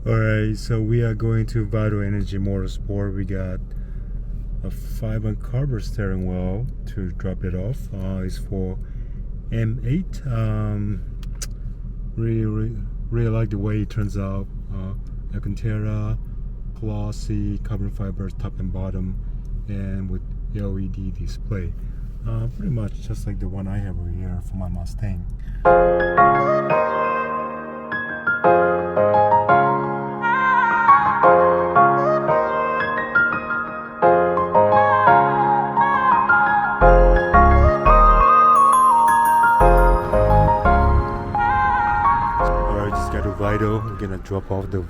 Alright, so we are going to Vital Energy Motorsport. We got a 5-on carbon steering wheel to drop it off. It's for M8. Really like the way it turns out. Alcantara, glossy carbon fibers top and bottom, and with LED display. Pretty much just like the one I have over here for my Mustang. Just got to Vital. We're gonna drop off the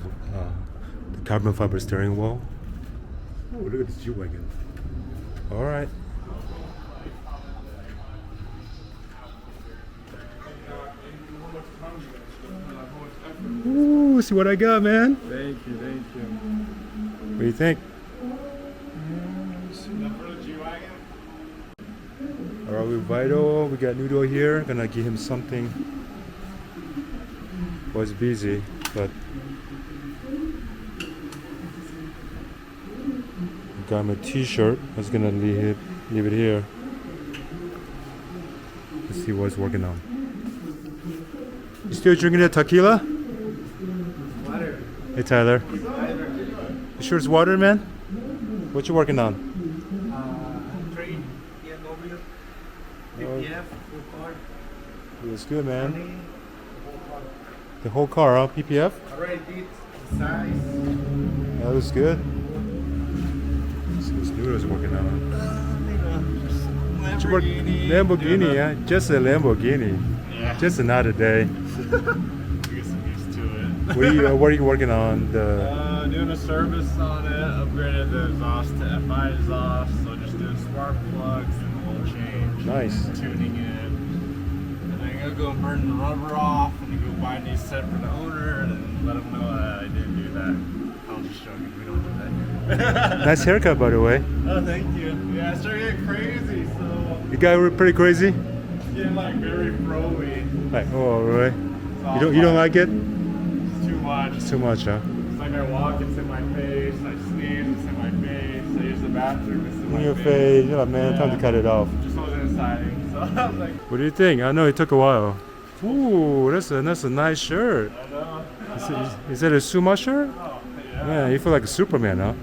carbon fiber steering wheel. Oh, look at this G-Wagon. Alright. Ooh, see what I got, man. Thank you, thank you. What do you think? Alright, with Vital, we got Noodle here. Gonna give him something. Was busy, but got him a t-shirt. I was gonna leave it here. Let's see what he's working on. You still drinking the tequila? Water. Hey Tyler. You sure it's water, man? What you working on? Train, BMW, PPF, full car. It's good, man. The whole car, huh? PPF? Already beat the size. That looks good. So this Noodle's working on. Lamborghini, yeah? Just a Lamborghini. Yeah. Just another day. I guess I'm used to it. What are you working on? Doing a service on it, upgraded the exhaust to FI exhaust, so just doing spark plugs and a little change. Nice. Tuning it. And then I'm gonna go burn the rubber off and then go buy a new set for the owner and then let them know that I didn't do that. I'm just joking, we don't do that. Nice haircut, by the way. Oh, thank you. Yeah, I started getting crazy, so You got pretty crazy. it's getting like very fro-y. Like, oh, really? So You don't like it? It's too much. It's too much, huh? It's like I walk, it's in my face. I sneeze, it's in my face. I use the bathroom, it's in my In your face. You're like, man, time to Yeah. cut it off. Just wasn't exciting. So I was like, What do you think? I know it took a while. Ooh, that's a nice shirt. I know. Is that a Suma shirt? Oh, yeah. Man, you feel like a Superman, huh?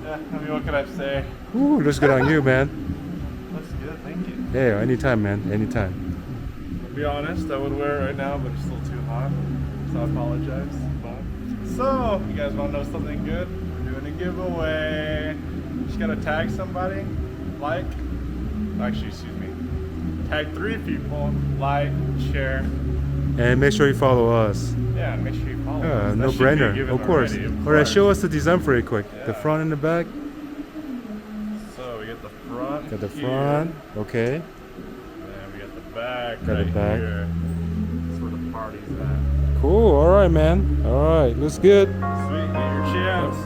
Yeah, I mean, what could I say? Ooh, looks good on you, man. Looks good, thank you. Yeah, anytime, man, anytime. To be honest, I would wear it right now, but it's still too hot. So I apologize. But so, you guys want to know something good? We're doing a giveaway. Just gotta tag somebody, like, actually, excuse me, tag 3 people, like, share. And make sure you follow us. Yeah, make sure you follow us. Yeah, That no should be a brainer. given Of course. already, of Alright, course. show us the design for it quick. The Yeah. front and the back. So we get the front. Got the here, front. Okay. And then we got the back. Got the right back. Here. That's where the party's at. Cool. Alright, man. Alright. Looks good. Sweet. Get your chance.